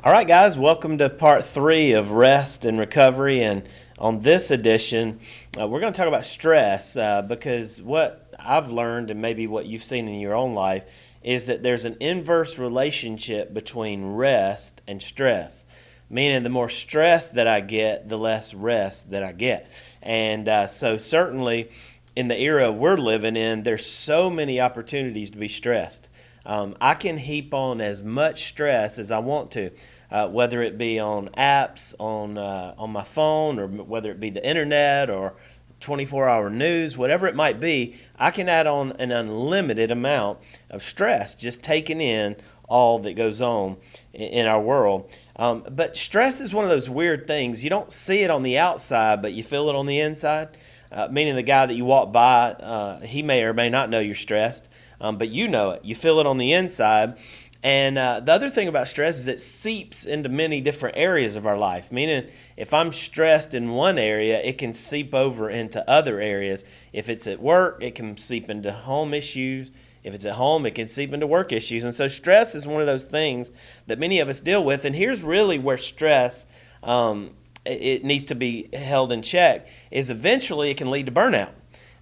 All right, guys, welcome to part 3 of Rest and Recovery. And on this edition, we're going to talk about stress because what I've learned, and maybe what you've seen in your own life, is that there's an inverse relationship between rest and stress. Meaning, the more stress that I get, the less rest that I get. And so, certainly, in the era we're living in, there's so many opportunities to be stressed. I can heap on as much stress as I want to, whether it be on apps, on my phone, or whether it be the internet or 24-hour news, whatever it might be. I can add on an unlimited amount of stress just taking in all that goes on in our world. But stress is one of those weird things. You don't see it on the outside, but you feel it on the inside. Meaning the guy that you walk by, he may or may not know you're stressed, but you know it. You feel it on the inside. And the other thing about stress is it seeps into many different areas of our life. Meaning if I'm stressed in one area, it can seep over into other areas. If it's at work, it can seep into home issues. If it's at home, it can seep into work issues. And so stress is one of those things that many of us deal with. And here's really where stress it needs to be held in check, is eventually it can lead to burnout.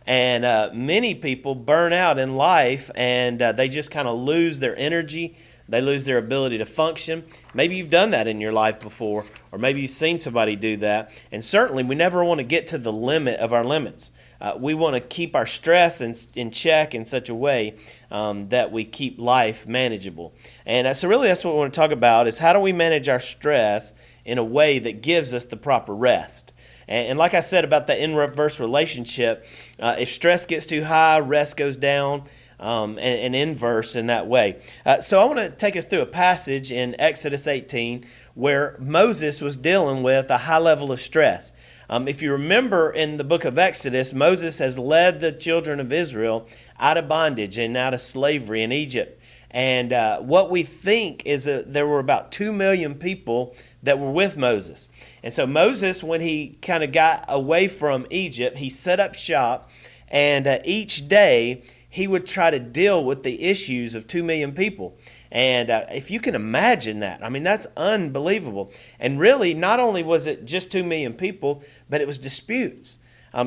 And many people burn out in life, and they just kind of lose their energy. They lose their ability to function. Maybe you've done that in your life before, or maybe you've seen somebody do that. And certainly we never want to get to the limit of our limits. We want to keep our stress in check in such a way that we keep life manageable. And so really that's what we want to talk about, is how do we manage our stress in a way that gives us the proper rest. And like I said about the inverse relationship, if stress gets too high, rest goes down, and inverse in that way. So I want to take us through a passage in Exodus 18 where Moses was dealing with a high level of stress. If you remember in the book of Exodus, Moses has led the children of Israel out of bondage and out of slavery in Egypt. And what we think is that there were about 2 million people that were with Moses. And so Moses, when he kind of got away from Egypt, he set up shop, and each day he would try to deal with the issues of 2 million people. And if you can imagine that, I mean, that's unbelievable. And really, not only was it just 2 million people, but it was disputes.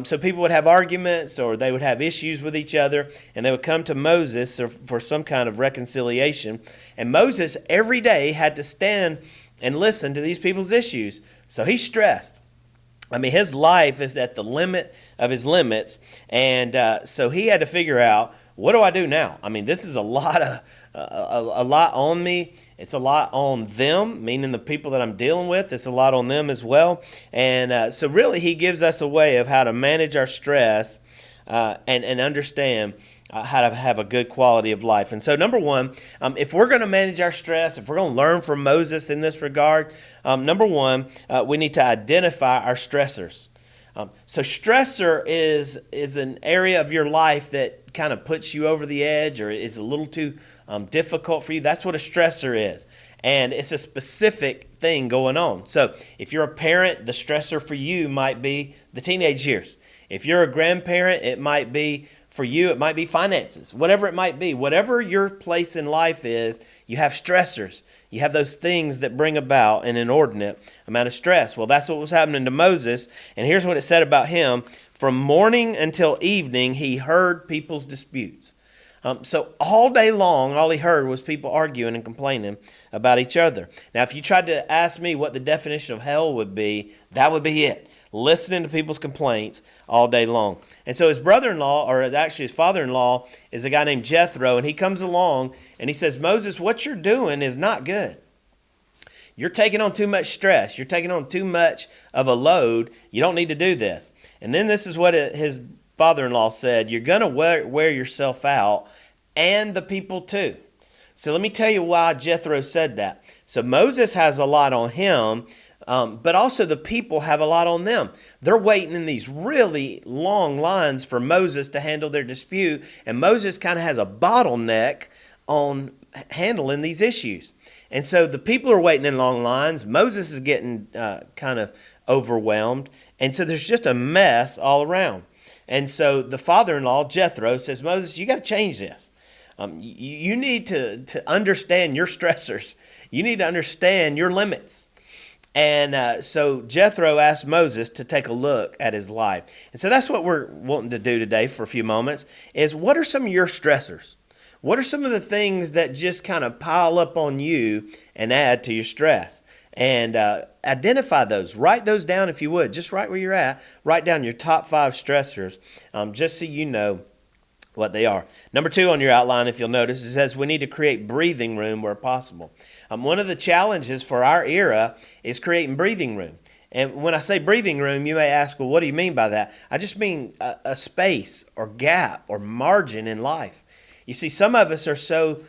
So people would have arguments, or they would have issues with each other, and they would come to Moses for some kind of reconciliation. And Moses every day had to stand and listen to these people's issues. So he's stressed. I mean, his life is at the limit of his limits, and so he had to figure out, what do I do now? I mean, this is a lot on me. It's a lot on them, meaning the people that I'm dealing with. It's a lot on them as well. And so really he gives us a way of how to manage our stress and understand how to have a good quality of life. And so number one, if we're going to manage our stress, if we're going to learn from Moses in this regard, number one, we need to identify our stressors. So stressor is an area of your life that kind of puts you over the edge, or is a little too difficult for you. That's what a stressor is. And it's a specific thing going on. So if you're a parent, the stressor for you might be the teenage years. If you're a grandparent, it might be, for you, it might be finances, whatever it might be. Whatever your place in life is, you have stressors. You have those things that bring about an inordinate amount of stress. Well, that's what was happening to Moses. And here's what it said about him. From morning until evening, he heard people's disputes. So all day long, all he heard was people arguing and complaining about each other. Now, if you tried to ask me what the definition of hell would be, that would be it. Listening to people's complaints all day long. And so his brother-in-law, or actually his father-in-law, is a guy named Jethro, and he comes along and he says, Moses, what you're doing is not good. You're taking on too much stress. You're taking on too much of a load. You don't need to do this. And then this is what his father-in-law said, you're going to wear yourself out, and the people too. So let me tell you why Jethro said that. So Moses has a lot on him, but also the people have a lot on them. They're waiting in these really long lines for Moses to handle their dispute, and Moses kind of has a bottleneck on handling these issues. And so the people are waiting in long lines. Moses is getting kind of overwhelmed, and so there's just a mess all around. And so the father-in-law, Jethro, says, Moses, you got to change this. You need to understand your stressors. You need to understand your limits. And so Jethro asked Moses to take a look at his life. And so that's what we're wanting to do today for a few moments is what are some of your stressors? What are some of the things that just kind of pile up on you and add to your stress? And identify those. Write those down if you would. Just right where you're at. Write down your top 5 stressors just so you know what they are. Number 2 on your outline, if you'll notice, it says we need to create breathing room where possible. One of the challenges for our era is creating breathing room. And when I say breathing room, you may ask, well, what do you mean by that? I just mean a space or gap or margin in life. You see, some of us are so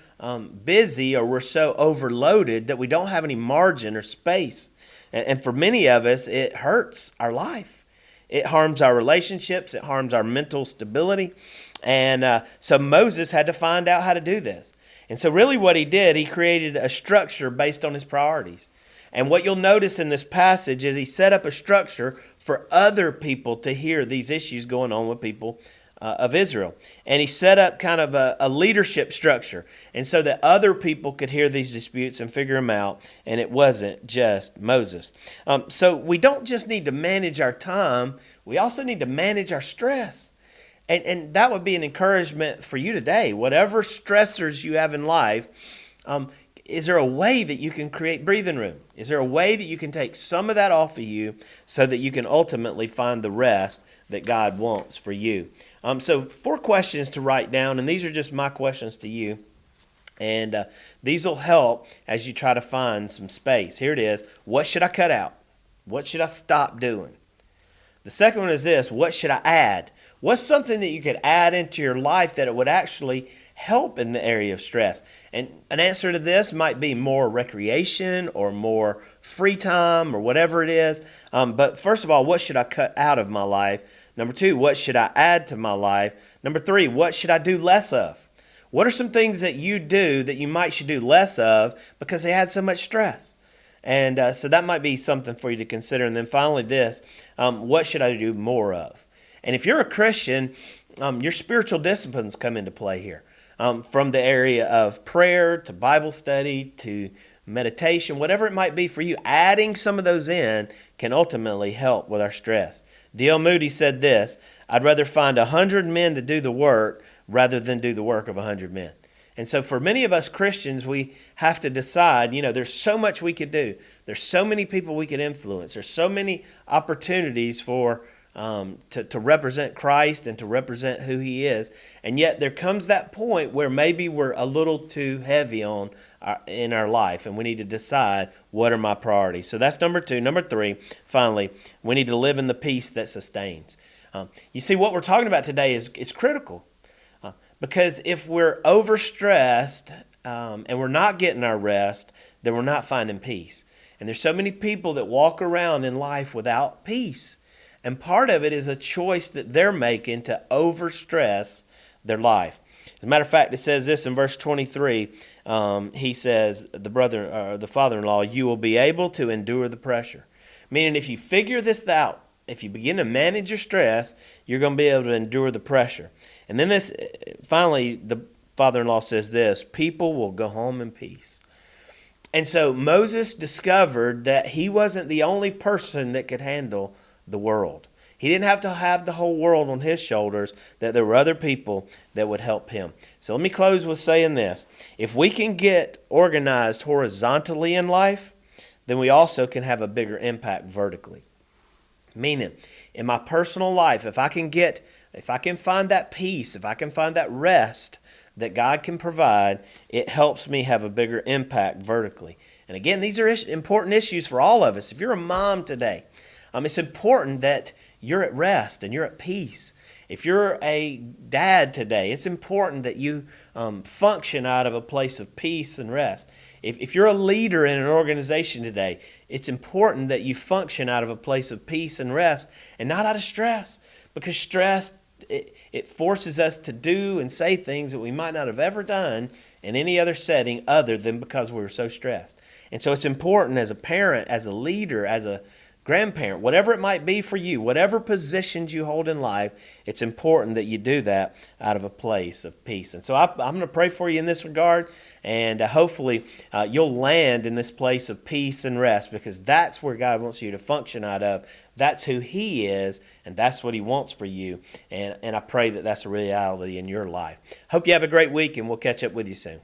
busy or we're so overloaded that we don't have any margin or space. And for many of us, it hurts our life. It harms our relationships. It harms our mental stability. And so Moses had to find out how to do this. And so really what he did, he created a structure based on his priorities. And what you'll notice in this passage is he set up a structure for other people to hear these issues going on with people of Israel. And he set up kind of a leadership structure. And so that other people could hear these disputes and figure them out. And it wasn't just Moses. So we don't just need to manage our time. We also need to manage our stress. And that would be an encouragement for you today. Whatever stressors you have in life, is there a way that you can create breathing room? Is there a way that you can take some of that off of you so that you can ultimately find the rest that God wants for you? So 4 questions to write down, and these are just my questions to you. And these will help as you try to find some space. Here it is. What should I cut out? What should I stop doing? The second one is this. What should I add? What's something that you could add into your life that it would actually help in the area of stress? And an answer to this might be more recreation or more free time or whatever it is. But first of all, what should I cut out of my life? Number 2, what should I add to my life? Number 3, what should I do less of? What are some things that you do that you might should do less of because they had so much stress? And so that might be something for you to consider. And then finally this, what should I do more of? And if you're a Christian, your spiritual disciplines come into play here. From the area of prayer to Bible study to meditation, whatever it might be for you, adding some of those in can ultimately help with our stress. D.L. Moody said this, I'd rather find 100 men to do the work rather than do the work of 100 men. And so for many of us Christians, we have to decide, there's so much we could do. There's so many people we could influence. There's so many opportunities for to represent Christ and to represent who He is. And yet there comes that point where maybe we're a little too heavy in our life, and we need to decide what are my priorities. So that's number 2. Number 3, finally, we need to live in the peace that sustains. You see, what we're talking about today is critical. Because if we're overstressed and we're not getting our rest, then we're not finding peace. And there's so many people that walk around in life without peace. And part of it is a choice that they're making to overstress their life. As a matter of fact, it says this in verse 23. He says, the father-in-law, you will be able to endure the pressure. Meaning if you figure this out, if you begin to manage your stress, you're going to be able to endure the pressure. And then finally, the father-in-law says this, people will go home in peace. And so Moses discovered that he wasn't the only person that could handle the world. He didn't have to have the whole world on his shoulders, that there were other people that would help him. So let me close with saying this. If we can get organized horizontally in life, then we also can have a bigger impact vertically. Meaning, in my personal life, if I can find that peace, if I can find that rest that God can provide, it helps me have a bigger impact vertically. And again, these are important issues for all of us. If you're a mom today, it's important that you're at rest and you're at peace. If you're a dad today, it's important that you function out of a place of peace and rest. If you're a leader in an organization today, it's important that you function out of a place of peace and rest and not out of stress. Because stress, it forces us to do and say things that we might not have ever done in any other setting other than because we were so stressed. And so it's important as a parent, as a leader, as a grandparent, whatever it might be for you, whatever positions you hold in life, it's important that you do that out of a place of peace. And so I'm going to pray for you in this regard, and hopefully you'll land in this place of peace and rest, because that's where God wants you to function out of. That's who He is, and that's what He wants for you. And I pray that that's a reality in your life. Hope you have a great week, and we'll catch up with you soon.